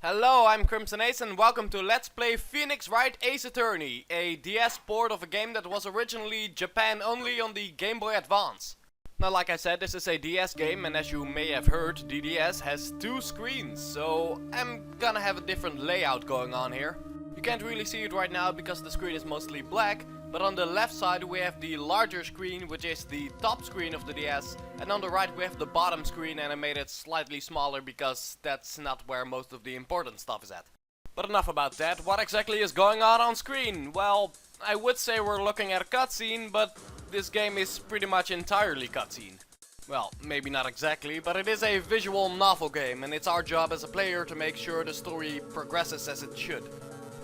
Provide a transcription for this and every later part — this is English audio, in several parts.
Hello, I'm CrimsonAce and welcome to Let's Play Phoenix Wright Ace Attorney, a DS port of a game that was originally Japan only on the Game Boy Advance. Now, like I said, this is a DS game, and as you may have heard, the DS has two screens, so I'm gonna have a different layout going on here. You can't really see it right now because the screen is mostly black, but on the left side we have the larger screen, which is the top screen of the DS, and on the right we have the bottom screen, and I made it slightly smaller because that's not where most of the important stuff is at. But enough about that. What exactly is going on screen? Well, I would say we're looking at a cutscene, but this game is pretty much entirely cutscene. Well, maybe not exactly, but it is a visual novel game, and it's our job as a player to make sure the story progresses as it should.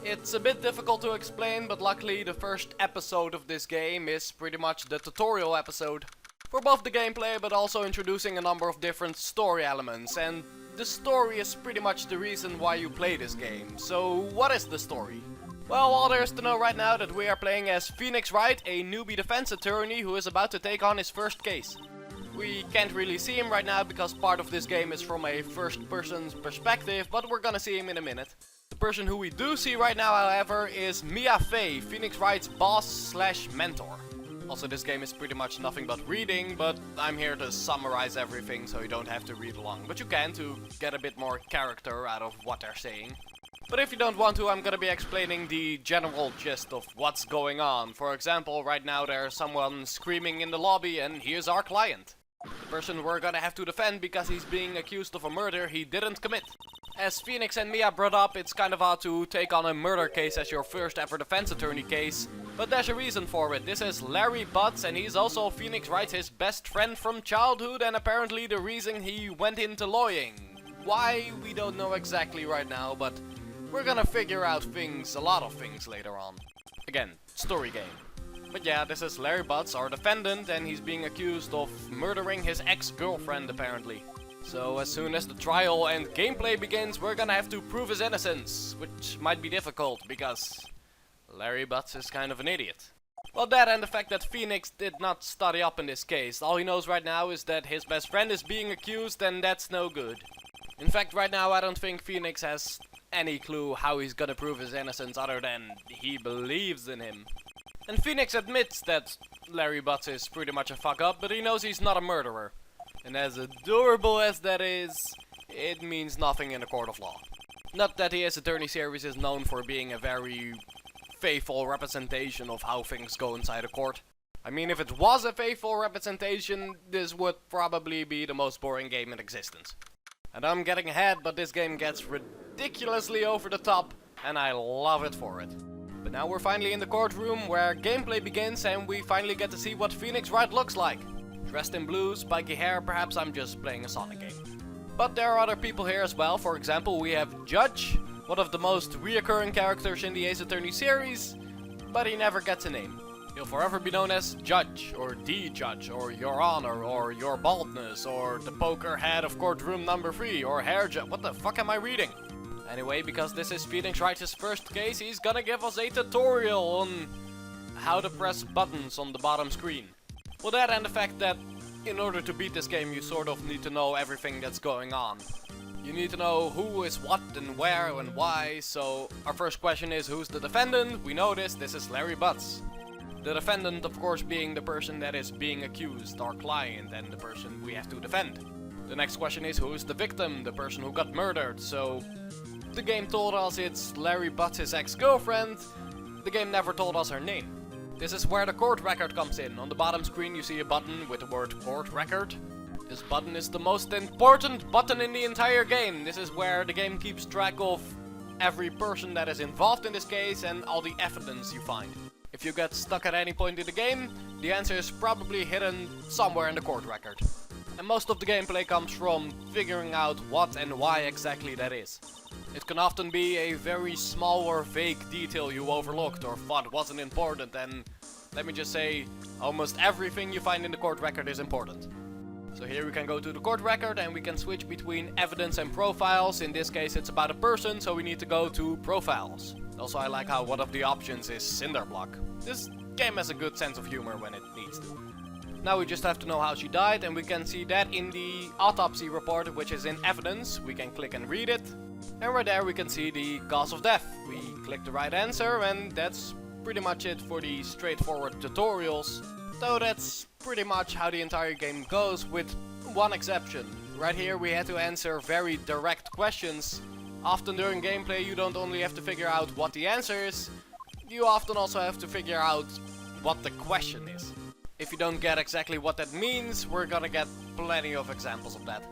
It's a bit difficult to explain, but luckily the first episode of this game is pretty much the tutorial episode for both the gameplay, but also introducing a number of different story elements, and the story is pretty much the reason why you play this game. So what is the story? Well, all there is to know right now that we are playing as Phoenix Wright, a newbie defense attorney who is about to take on his first case. We can't really see him right now because part of this game is from a first person's perspective, but we're gonna see him in a minute. The person who we do see right now, however, is Mia Fey, Phoenix Wright's boss/mentor. Also, this game is pretty much nothing but reading, but I'm here to summarize everything so you don't have to read along. But you can to get a bit more character out of what they're saying. But if you don't want to, I'm gonna be explaining the general gist of what's going on. For example, right now there's someone screaming in the lobby and here's our client. The person we're gonna have to defend because he's being accused of a murder he didn't commit. As Phoenix and Mia brought up, it's kind of odd to take on a murder case as your first ever defense attorney case, but there's a reason for it. This is Larry Butts, and he's also Phoenix Wright, his best friend from childhood, and apparently the reason he went into lawyering. Why, we don't know exactly right now, but we're gonna figure out a lot of things later on. Again, story game. But yeah, this is Larry Butts, our defendant, and he's being accused of murdering his ex-girlfriend apparently. So as soon as the trial and gameplay begins, we're gonna have to prove his innocence, which might be difficult because Larry Butts is kind of an idiot. Well, that and the fact that Phoenix did not study up in this case. All he knows right now is that his best friend is being accused, and that's no good. In fact, right now I don't think Phoenix has any clue how he's gonna prove his innocence other than he believes in him. And Phoenix admits that Larry Butts is pretty much a fuck up, but he knows he's not a murderer. And as adorable as that is, it means nothing in a court of law. Not that the Ace Attorney series is known for being a very faithful representation of how things go inside a court. I mean, if it was a faithful representation, this would probably be the most boring game in existence. And I'm getting ahead, but this game gets ridiculously over the top, and I love it for it. But now we're finally in the courtroom where gameplay begins, and we finally get to see what Phoenix Wright looks like. Dressed in blue, spiky hair, perhaps I'm just playing a Sonic game. But there are other people here as well. For example, we have Judge, one of the most reoccurring characters in the Ace Attorney series, but he never gets a name. He'll forever be known as Judge, or the Judge, or Your Honor, or Your Baldness, or the poker head of Courtroom number 3, or Hair Judge. What the fuck am I reading? Anyway, because this is Phoenix Wright's first case, he's gonna give us a tutorial on how to press buttons on the bottom screen. Well, that and the fact that in order to beat this game you sort of need to know everything that's going on. You need to know who is what and where and why, so our first question is who's the defendant? We know this is Larry Butts. The defendant, of course, being the person that is being accused, our client, and the person we have to defend. The next question is who's the victim, the person who got murdered, so the game told us it's Larry Butts' ex-girlfriend. The game never told us her name. This is where the court record comes in. On the bottom screen you see a button with the word court record. This button is the most important button in the entire game. This is where the game keeps track of every person that is involved in this case and all the evidence you find. If you get stuck at any point in the game, the answer is probably hidden somewhere in the court record. And most of the gameplay comes from figuring out what and why exactly that is. It can often be a very small or vague detail you overlooked or thought wasn't important, and let me just say, almost everything you find in the court record is important. So here we can go to the court record and we can switch between evidence and profiles. In this case it's about a person, so we need to go to profiles. Also, I like how one of the options is Cinderblock. This game has a good sense of humor when it needs to. Now we just have to know how she died, and we can see that in the autopsy report, which is in evidence. We can click and read it. And right there we can see the cause of death. We click the right answer and that's pretty much it for the straightforward tutorials. Though that's pretty much how the entire game goes, with one exception. Right here we had to answer very direct questions. Often during gameplay you don't only have to figure out what the answer is, you often also have to figure out what the question is. If you don't get exactly what that means, we're gonna get plenty of examples of that.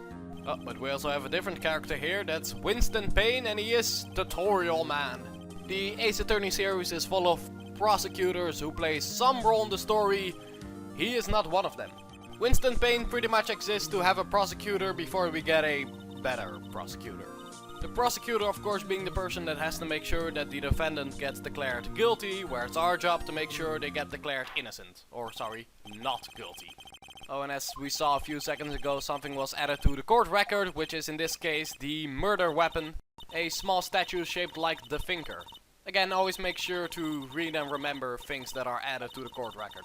Oh, but we also have a different character here, that's Winston Payne, and he is Tutorial Man. The Ace Attorney series is full of prosecutors who play some role in the story. He is not one of them. Winston Payne pretty much exists to have a prosecutor before we get a better prosecutor. The prosecutor, of course, being the person that has to make sure that the defendant gets declared guilty, where it's our job to make sure they get declared innocent. Or, sorry, not guilty. Oh, and as we saw a few seconds ago, something was added to the court record, which is in this case the murder weapon. A small statue shaped like the finger. Again, always make sure to read and remember things that are added to the court record.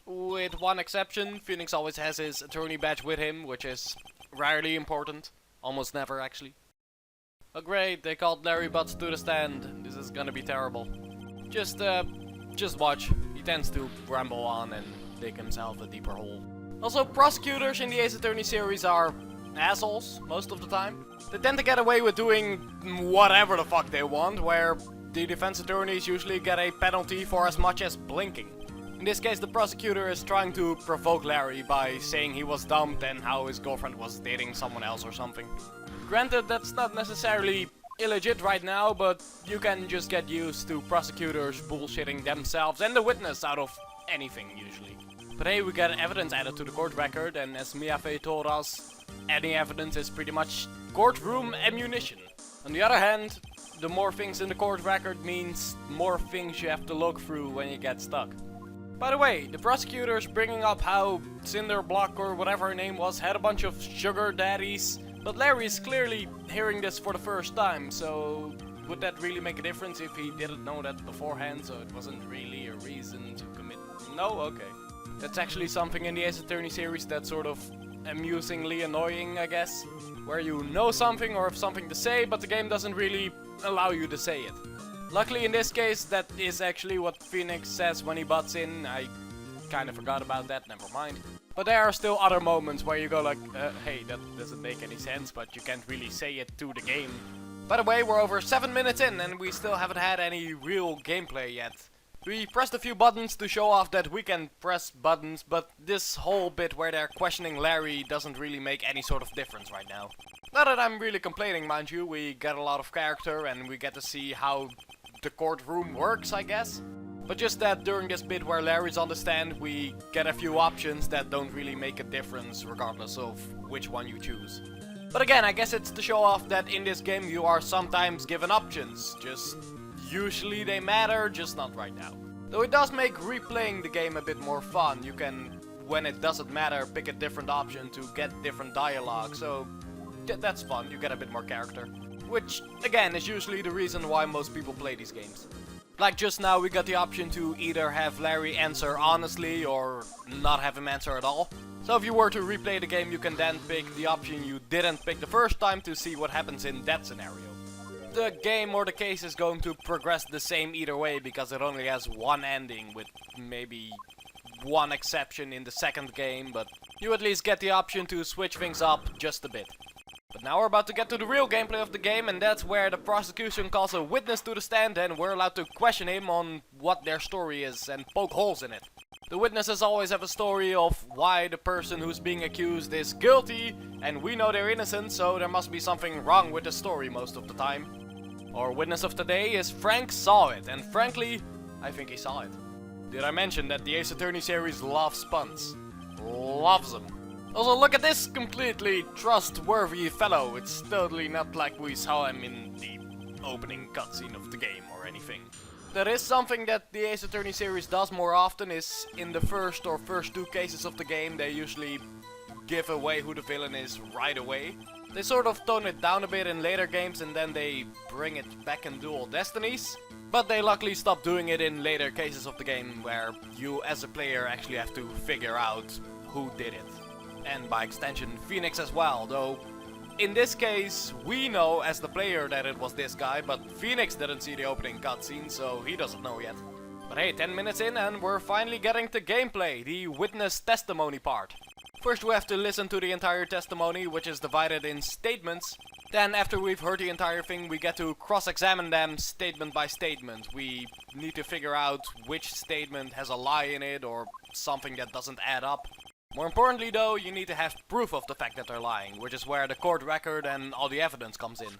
With one exception, Phoenix always has his attorney badge with him, which is rarely important. Almost never, actually. Oh great, they called Larry Butts to the stand. This is gonna be terrible. Just watch. He tends to ramble on and dig himself a deeper hole. Also, prosecutors in the Ace Attorney series are assholes, most of the time. They tend to get away with doing whatever the fuck they want, where the defense attorneys usually get a penalty for as much as blinking. In this case, the prosecutor is trying to provoke Larry by saying he was dumped and how his girlfriend was dating someone else or something. Granted, that's not necessarily illegit right now, but you can just get used to prosecutors bullshitting themselves and the witness out of anything, usually. But hey, we got evidence added to the court record, and as Miafe told us, any evidence is pretty much courtroom ammunition. On the other hand, the more things in the court record means more things you have to look through when you get stuck. By the way, the prosecutor's bringing up how Cinderblock or whatever her name was had a bunch of sugar daddies, but Larry's clearly hearing this for the first time, so would that really make a difference if he didn't know that beforehand, so it wasn't really a reason to commit? No? Okay. That's actually something in the Ace Attorney series that's sort of amusingly annoying, I guess. Where you know something or have something to say, but the game doesn't really allow you to say it. Luckily in this case, that is actually what Phoenix says when he butts in. I kinda forgot about that, never mind. But there are still other moments where you go like, hey, that doesn't make any sense, but you can't really say it to the game. By the way, we're over 7 minutes in and we still haven't had any real gameplay yet. We pressed a few buttons to show off that we can press buttons, but this whole bit where they're questioning Larry doesn't really make any sort of difference right now. Not that I'm really complaining, mind you, we get a lot of character and we get to see how the courtroom works, I guess. But just that during this bit where Larry's on the stand, we get a few options that don't really make a difference regardless of which one you choose. But again, I guess it's to show off that in this game you are sometimes given options, just usually they matter, just not right now. Though it does make replaying the game a bit more fun. You can, when it doesn't matter, pick a different option to get different dialogue, so that's fun, you get a bit more character. Which, again, is usually the reason why most people play these games. Like just now, we got the option to either have Larry answer honestly or not have him answer at all. So if you were to replay the game, you can then pick the option you didn't pick the first time to see what happens in that scenario. The game or the case is going to progress the same either way because it only has one ending with maybe one exception in the second game, but you at least get the option to switch things up just a bit. But now we're about to get to the real gameplay of the game, and that's where the prosecution calls a witness to the stand and we're allowed to question him on what their story is and poke holes in it. The witnesses always have a story of why the person who's being accused is guilty, and we know they're innocent, so there must be something wrong with the story most of the time. Our witness of today is Frank Saw It, and frankly, I think he saw it. Did I mention that the Ace Attorney series loves puns? Loves them. Also, look at this completely trustworthy fellow. It's totally not like we saw him in the opening cutscene of the game or anything. There is something that the Ace Attorney series does more often, is in the first two cases of the game they usually give away who the villain is right away. They sort of tone it down a bit in later games and then they bring it back in Dual Destinies. But they luckily stop doing it in later cases of the game where you as a player actually have to figure out who did it. And by extension Phoenix as well, though in this case, we know as the player that it was this guy, but Phoenix didn't see the opening cutscene, so he doesn't know yet. But hey, 10 minutes in and we're finally getting to gameplay, the witness testimony part. First we have to listen to the entire testimony, which is divided in statements. Then after we've heard the entire thing, we get to cross-examine them statement by statement. We need to figure out which statement has a lie in it or something that doesn't add up. More importantly though, you need to have proof of the fact that they're lying, which is where the court record and all the evidence comes in.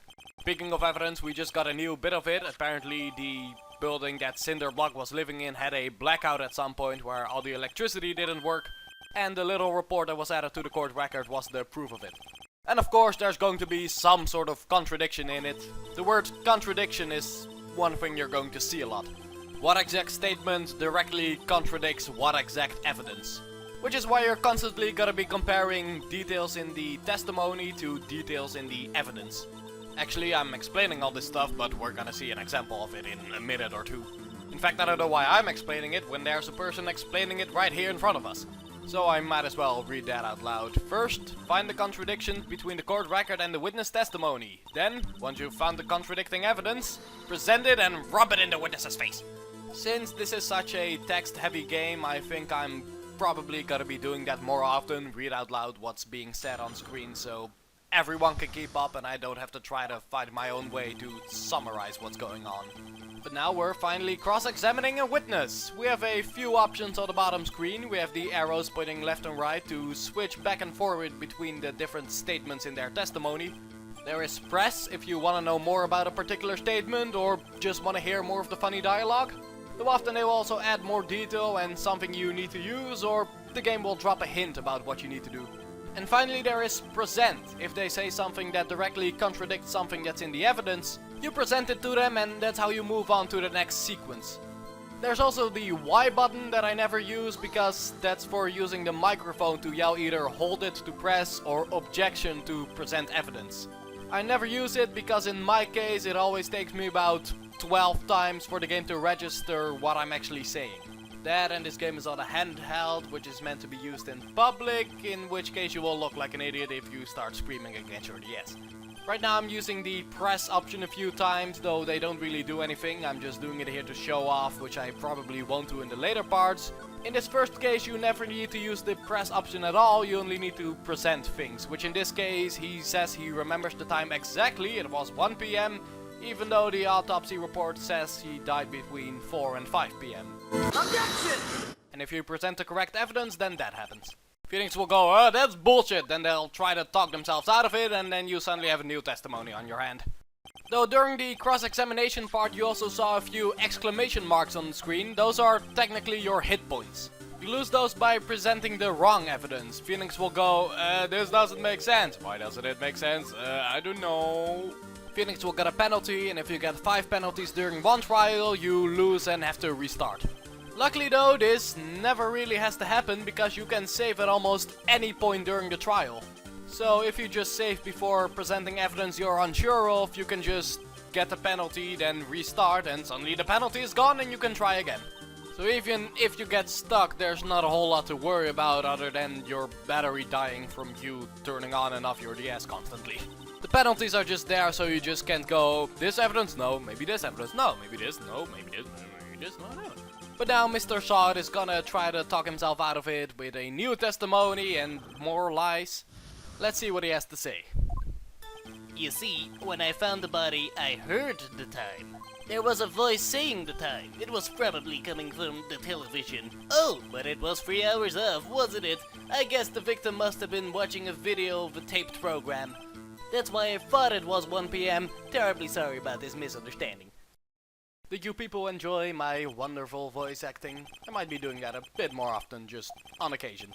Speaking of evidence, we just got a new bit of it. Apparently the building that Cinderblock was living in had a blackout at some point where all the electricity didn't work. And the little report that was added to the court record was the proof of it. And of course there's going to be some sort of contradiction in it. The word contradiction is one thing you're going to see a lot. What exact statement directly contradicts what exact evidence? Which is why you're constantly gonna be comparing details in the testimony to details in the evidence. Actually, I'm explaining all this stuff, but we're gonna see an example of it in a minute or two. In fact, I don't know why I'm explaining it when there's a person explaining it right here in front of us. So I might as well read that out loud. First, find the contradictions between the court record and the witness testimony. Then, once you've found the contradicting evidence, present it and rub it in the witness's face. Since this is such a text-heavy game, I think I'm probably gonna be doing that more often. Read out loud what's being said on screen so everyone can keep up and I don't have to try to find my own way to summarize what's going on. But now we're finally cross-examining a witness. We have a few options on the bottom screen. We have the arrows pointing left and right to switch back and forward between the different statements in their testimony. There is press if you want to know more about a particular statement or just want to hear more of the funny dialogue. Though often they will also add more detail and something you need to use, or the game will drop a hint about what you need to do. And finally there is present. If they say something that directly contradicts something that's in the evidence, you present it to them and that's how you move on to the next sequence. There's also the Y button that I never use because that's for using the microphone to yell either hold it to press or objection to present evidence. I never use it because in my case it always takes me about 12 times for the game to register what I'm actually saying. That and this game is on a handheld, which is meant to be used in public, in which case you will look like an idiot if you start screaming against your DS. Right now I'm using the press option a few times, though they don't really do anything. I'm just doing it here to show off, which I probably won't do in the later parts. In this first case you never need to use the press option at all, you only need to present things, which in this case he says he remembers the time exactly, it was 1 PM, even though the autopsy report says he died between 4 and 5 PM. Objection! And if you present the correct evidence, then that happens. Phoenix will go, oh, that's bullshit, then they'll try to talk themselves out of it, and then you suddenly have a new testimony on your hand. Though during the cross-examination part you also saw a few exclamation marks on the screen, those are technically your hit points. You lose those by presenting the wrong evidence. Phoenix will go, this doesn't make sense. Why doesn't it make sense? I don't know. Phoenix will get a penalty, and if you get 5 penalties during one trial, you lose and have to restart. Luckily though, this never really has to happen because you can save at almost any point during the trial. So if you just save before presenting evidence you're unsure of, you can just get the penalty, then restart, and suddenly the penalty is gone and you can try again. So even if you get stuck, there's not a whole lot to worry about other than your battery dying from you turning on and off your DS constantly. The penalties are just there so you just can't go, this evidence, no, maybe this evidence, no, maybe this, no, maybe this, maybe this, no, no. But now Mr. Sod is gonna try to talk himself out of it with a new testimony and more lies. Let's see what he has to say. You see, when I found the body, I heard the time. There was a voice saying the time. It was probably coming from the television. Oh, but it was 3 hours off, wasn't it? I guess the victim must have been watching a video of a taped program. That's why I thought it was 1 PM. Terribly sorry about this misunderstanding. Did you people enjoy my wonderful voice acting? I might be doing that a bit more often, just on occasion.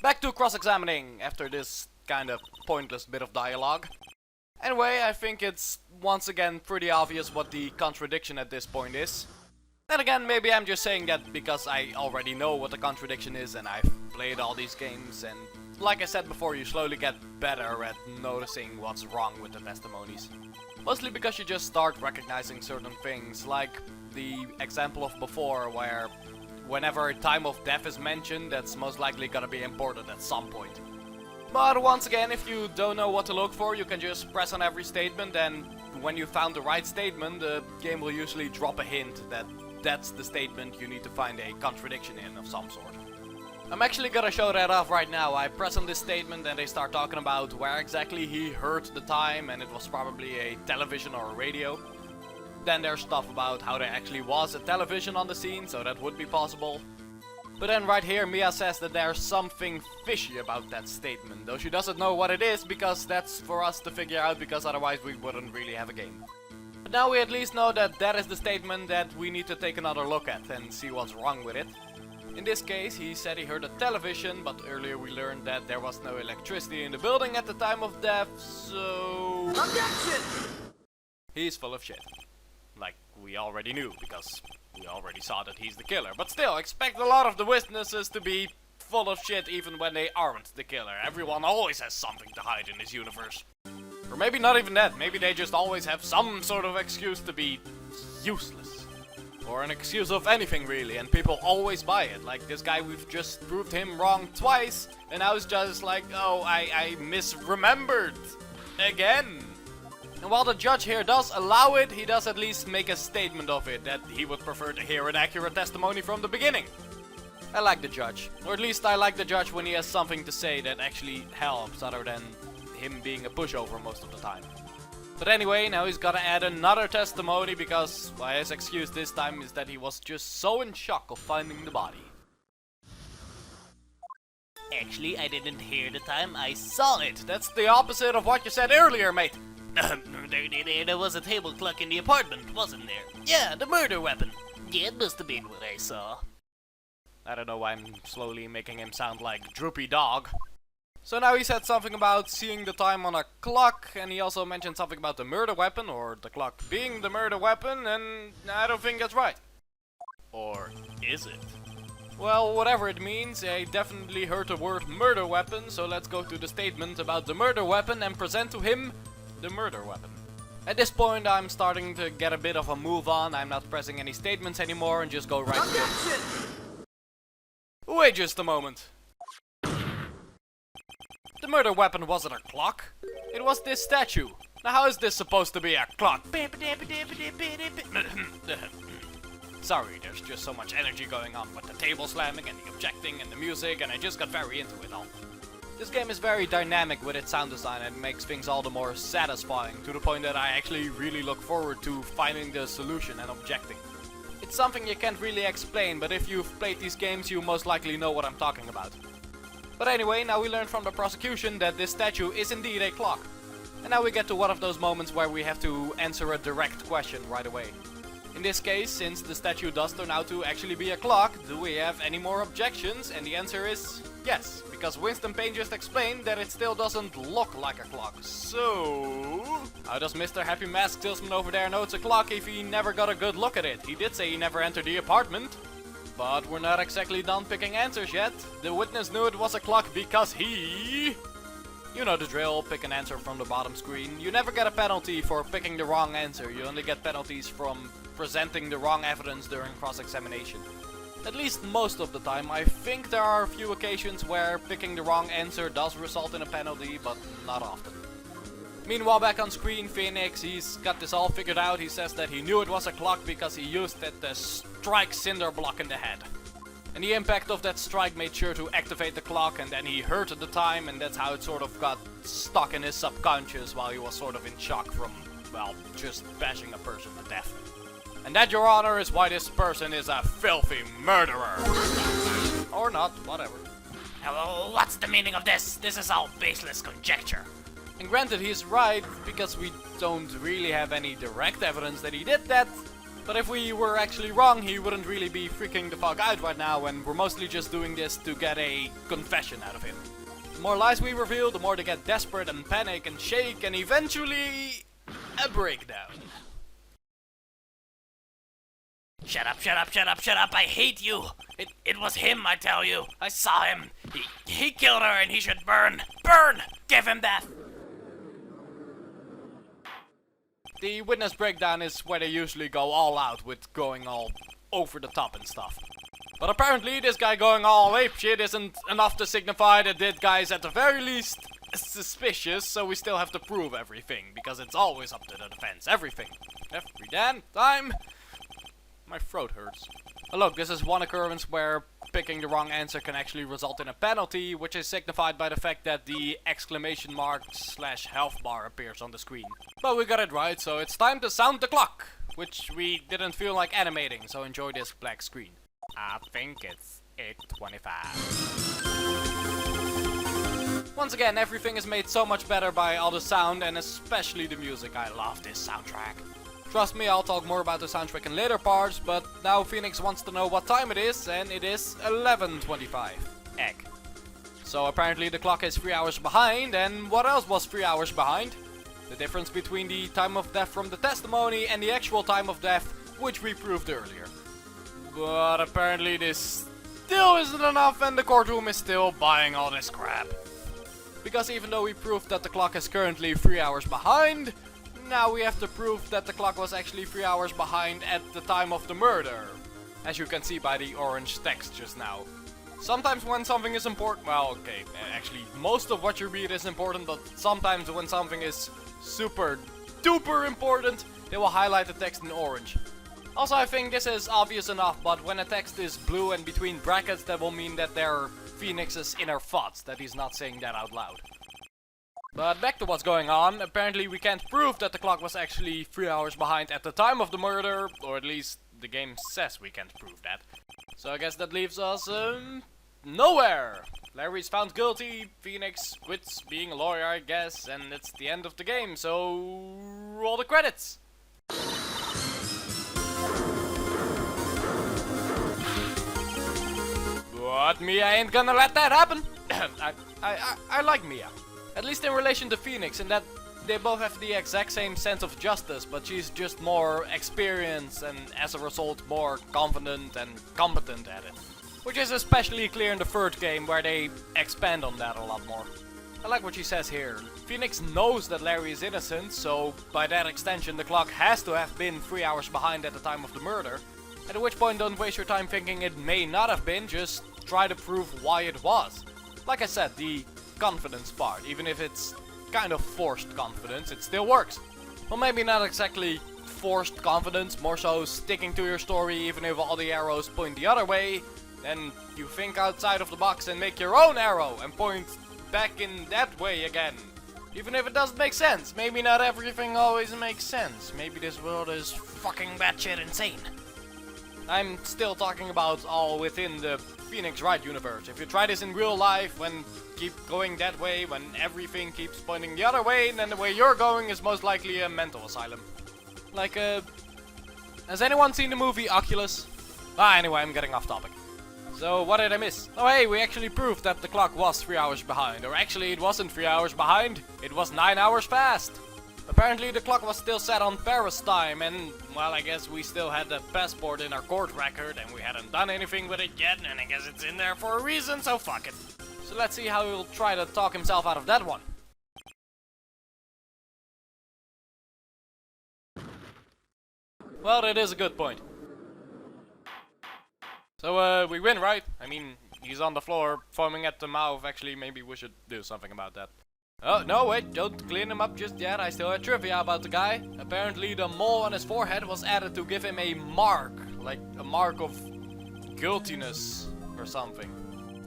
Back to cross-examining after this kind of pointless bit of dialogue. Anyway, I think it's once again pretty obvious what the contradiction at this point is. Then again, maybe I'm just saying that because I already know what the contradiction is and I've played all these games, and like I said before, you slowly get better at noticing what's wrong with the testimonies. Mostly because you just start recognizing certain things, like the example of before where whenever time of death is mentioned, that's most likely gonna be important at some point. But once again, if you don't know what to look for, you can just press on every statement, and when you found the right statement, the game will usually drop a hint that that's the statement you need to find a contradiction in of some sort. I'm actually gonna show that off right now. I press on this statement and they start talking about where exactly he heard the time, and it was probably a television or a radio. Then there's stuff about how there actually was a television on the scene, so that would be possible. But then right here Mia says that there's something fishy about that statement, though she doesn't know what it is, because that's for us to figure out, because otherwise we wouldn't really have a game. But now we at least know that that is the statement that we need to take another look at and see what's wrong with it. In this case, he said he heard a television, but earlier we learned that there was no electricity in the building at the time of death, so... Objection! He's full of shit. Like we already knew, because we already saw that he's the killer. But still, expect a lot of the witnesses to be full of shit even when they aren't the killer. Everyone always has something to hide in this universe. Or maybe not even that, maybe they just always have some sort of excuse to be useless. Or an excuse of anything really, and people always buy it. Like this guy, we've just proved him wrong twice, and now it's just like, oh, I misremembered again. And while the judge here does allow it, he does at least make a statement of it, that he would prefer to hear an accurate testimony from the beginning. I like the judge, or at least I like the judge when he has something to say that actually helps, other than him being a pushover most of the time. But anyway, now he's gotta add another testimony because, well, his excuse this time is that he was just so in shock of finding the body. Actually, I didn't hear the time, I saw it. That's the opposite of what you said earlier, mate. There was a table clock in the apartment, wasn't there? Yeah, the murder weapon. Yeah, it must have been what I saw. I don't know why I'm slowly making him sound like Droopy Dog. So now he said something about seeing the time on a clock, and he also mentioned something about the murder weapon, or the clock being the murder weapon, and I don't think that's right. Or is it? Well, whatever it means, I definitely heard the word murder weapon, so let's go to the statement about the murder weapon and present to him the murder weapon. At this point I'm starting to get a bit of a move on. I'm not pressing any statements anymore and just go right to it. Wait just a moment. The murder weapon wasn't a clock. It was this statue. Now how is this supposed to be a clock? Sorry, there's just so much energy going on with the table slamming and the objecting and the music, and I just got very into it all. This game is very dynamic with its sound design and makes things all the more satisfying, to the point that I actually really look forward to finding the solution and objecting. It's something you can't really explain, but if you've played these games you most likely know what I'm talking about. But anyway, now we learned from the prosecution that this statue is indeed a clock. And now we get to one of those moments where we have to answer a direct question right away. In this case, since the statue does turn out to actually be a clock, do we have any more objections? And the answer is yes, because Winston Payne just explained that it still doesn't look like a clock. So, how does Mr. Happy Mask Salesman over there know it's a clock if he never got a good look at it? He did say he never entered the apartment. But we're not exactly done picking answers yet. The witness knew it was a clock because he... You know the drill, pick an answer from the bottom screen. You never get a penalty for picking the wrong answer. You only get penalties from presenting the wrong evidence during cross-examination. At least most of the time. I think there are a few occasions where picking the wrong answer does result in a penalty, but not often. Meanwhile, back on screen, Phoenix, he's got this all figured out. He says that he knew it was a clock because he used it to strike cinder block in the head. And the impact of that strike made sure to activate the clock, and then he heard the time, and that's how it sort of got stuck in his subconscious while he was sort of in shock from, well, just bashing a person to death. And that, Your Honor, is why this person is a filthy murderer. Or not, whatever. Hello, what's the meaning of this? This is all baseless conjecture. And granted, he's right, because we don't really have any direct evidence that he did that. But if we were actually wrong, he wouldn't really be freaking the fuck out right now, and we're mostly just doing this to get a confession out of him. The more lies we reveal, the more they get desperate and panic and shake, and eventually... a breakdown. Shut up, shut up, shut up, shut up, I hate you! It was him, I tell you! I saw him! He killed her and he should burn! Burn! Give him death! The witness breakdown is where they usually go all out with going all over the top and stuff. But apparently this guy going all apeshit isn't enough to signify that this guy is at the very least suspicious, so we still have to prove everything, because it's always up to the defense. Everything. Every damn time. My throat hurts. Oh, look, this is one occurrence where picking the wrong answer can actually result in a penalty, which is signified by the fact that the exclamation mark / health bar appears on the screen. But we got it right, so it's time to sound the clock, which we didn't feel like animating, so enjoy this black screen. I think it's 8:25. Once again, everything is made so much better by all the sound and especially the music. I love this soundtrack. Trust me, I'll talk more about the soundtrack in later parts, but now Phoenix wants to know what time it is, and it is 11:25. Egg. So apparently the clock is 3 hours behind, and what else was 3 hours behind? The difference between the time of death from the testimony and the actual time of death, which we proved earlier. But apparently this still isn't enough, and the courtroom is still buying all this crap. Because even though we proved that the clock is currently 3 hours behind, now we have to prove that the clock was actually 3 hours behind at the time of the murder. As you can see by the orange text just now. Sometimes when something is important, well, okay, actually most of what you read is important, but sometimes when something is super duper important, they will highlight the text in orange. Also, I think this is obvious enough, but when a text is blue and between brackets, that will mean that they're Phoenix's inner thoughts, that he's not saying that out loud. But back to what's going on. Apparently we can't prove that the clock was actually 3 hours behind at the time of the murder, or at least the game says we can't prove that. So I guess that leaves us nowhere. Larry's found guilty, Phoenix quits being a lawyer, I guess, and it's the end of the game, so roll the credits. But Mia ain't gonna let that happen. I like Mia. At least in relation to Phoenix, in that they both have the exact same sense of justice, but she's just more experienced and as a result more confident and competent at it. Which is especially clear in the third game, where they expand on that a lot more. I like what she says here. Phoenix knows that Larry is innocent, so by that extension the clock has to have been 3 hours behind at the time of the murder. At which point don't waste your time thinking it may not have been, just try to prove why it was. Like I said, the confidence part, even if it's kind of forced confidence, it still works. Well, maybe not exactly forced confidence, more so sticking to your story even if all the arrows point the other way. Then you think outside of the box and make your own arrow and point back in that way again. Even if it doesn't make sense. Maybe not everything always makes sense. Maybe this world is fucking batshit insane. I'm still talking about all within the Phoenix Wright universe. If you try this in real life, when keep going that way, when everything keeps pointing the other way, then the way you're going is most likely a mental asylum. Like, has anyone seen the movie Oculus? Anyway, I'm getting off topic. So, what did I miss? Oh hey, we actually proved that the clock was 3 hours behind. Or actually, it wasn't 3 hours behind, it was 9 hours fast. Apparently the clock was still set on Paris time, and, well, I guess we still had the passport in our court record, and we hadn't done anything with it yet, and I guess it's in there for a reason, so fuck it. So let's see how he'll try to talk himself out of that one. Well, that is a good point. So, we win, right? I mean, he's on the floor, foaming at the mouth. Actually, maybe we should do something about that. Oh, no, wait, don't clean him up just yet. I still had trivia about the guy. Apparently, the mole on his forehead was added to give him a mark. Like, a mark of guiltiness or something.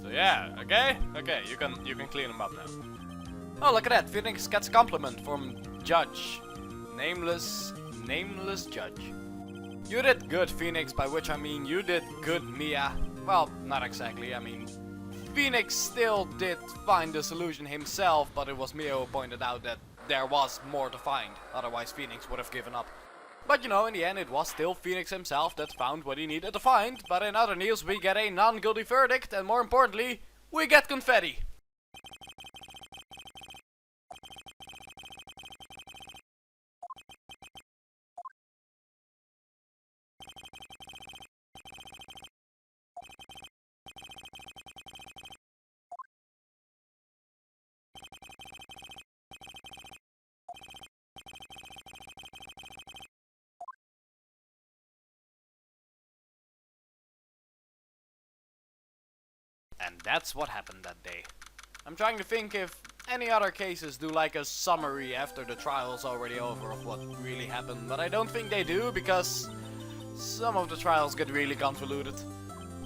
So, yeah, okay? Okay, you can clean him up now. Oh, look at that. Phoenix gets a compliment from Judge. Nameless Judge. You did good, Phoenix, by which I mean you did good, Mia. Well, not exactly, I mean... Phoenix still did find the solution himself, but it was Mia who pointed out that there was more to find. Otherwise Phoenix would have given up. But you know, in the end it was still Phoenix himself that found what he needed to find. But in other news we get a non-guilty verdict, and more importantly, we get confetti. And that's what happened that day. I'm trying to think if any other cases do like a summary after the trial's already over of what really happened, but I don't think they do because some of the trials get really convoluted.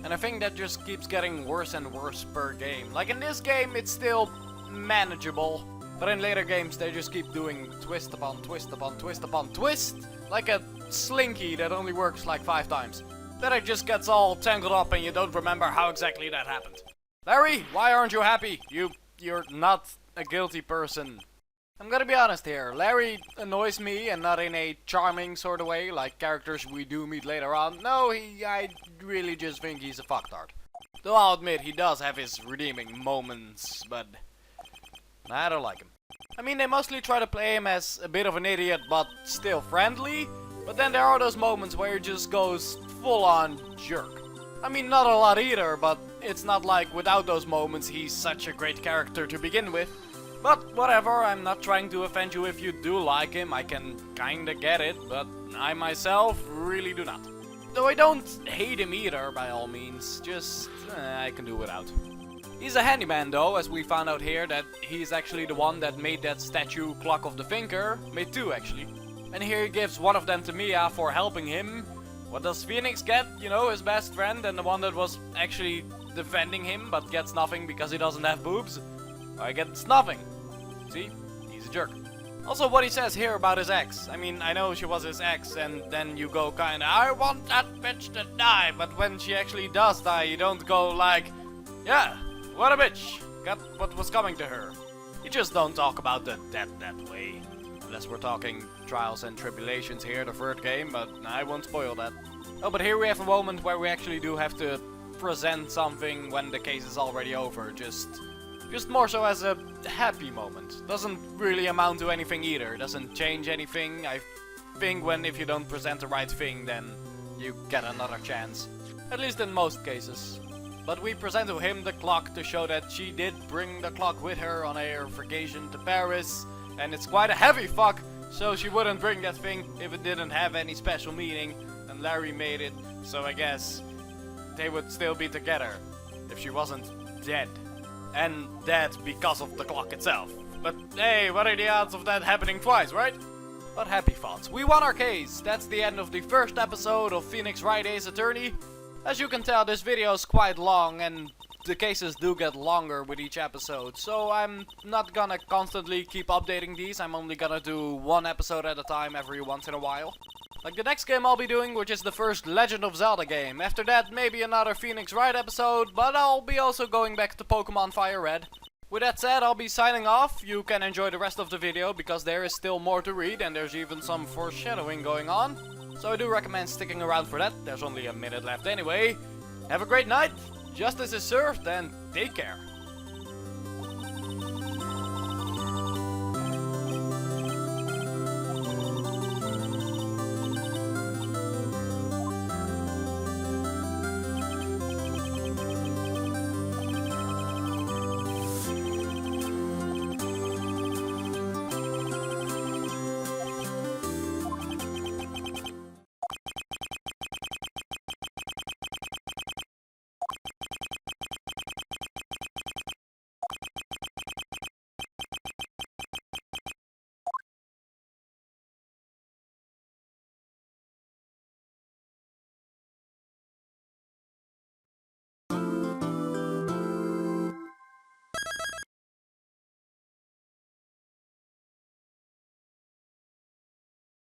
And I think that just keeps getting worse and worse per game. Like in this game it's still manageable, but in later games they just keep doing twist upon twist upon twist upon twist, like a slinky that only works like 5 times. Then it just gets all tangled up and you don't remember how exactly that happened. Larry, why aren't you happy? You're not a guilty person. I'm gonna be honest here, Larry annoys me, and not in a charming sort of way, like characters we do meet later on. No, I really just think he's a fucktard. Though I'll admit, he does have his redeeming moments, but I don't like him. I mean, they mostly try to play him as a bit of an idiot, but still friendly. But then there are those moments where he just goes full-on jerk. I mean, not a lot either, but it's not like without those moments he's such a great character to begin with. But whatever, I'm not trying to offend you if you do like him, I can kinda get it, but I myself really do not. Though I don't hate him either, by all means, just I can do without. He's a handyman though, as we found out here that he's actually the one that made that statue Clock of the Thinker, made 2 actually. And here he gives one of them to Mia for helping him. What does Phoenix get? You know, his best friend and the one that was actually defending him but gets nothing because he doesn't have boobs? I gets nothing. See? He's a jerk. Also what he says here about his ex. I mean, I know she was his ex and then you go kinda, I want that bitch to die. But when she actually does die, you don't go like, yeah, what a bitch. Got what was coming to her. You just don't talk about the death that way. Unless we're talking trials and tribulations here, the 3rd game, but I won't spoil that. Oh, but here we have a moment where we actually do have to present something when the case is already over. Just more so as a happy moment. Doesn't really amount to anything either. Doesn't change anything. I think if you don't present the right thing, then you get another chance. At least in most cases. But we present to him the clock to show that she did bring the clock with her on her vacation to Paris. And it's quite a heavy fuck, so she wouldn't bring that thing if it didn't have any special meaning. And Larry made it, so I guess they would still be together if she wasn't dead. And dead because of the clock itself. But hey, what are the odds of that happening twice, right? But happy thoughts. We won our case. That's the end of the 1st episode of Phoenix Wright Ace Attorney. As you can tell, this video is quite long and the cases do get longer with each episode, so I'm not gonna constantly keep updating these. I'm only gonna do 1 episode at a time every once in a while. Like the next game I'll be doing, which is the first Legend of Zelda game. After that, maybe another Phoenix Wright episode, but I'll be also going back to Pokemon Fire Red. With that said, I'll be signing off. You can enjoy the rest of the video, because there is still more to read, and there's even some foreshadowing going on. So I do recommend sticking around for that. There's only a minute left anyway. Have a great night. Justice is served, and take care.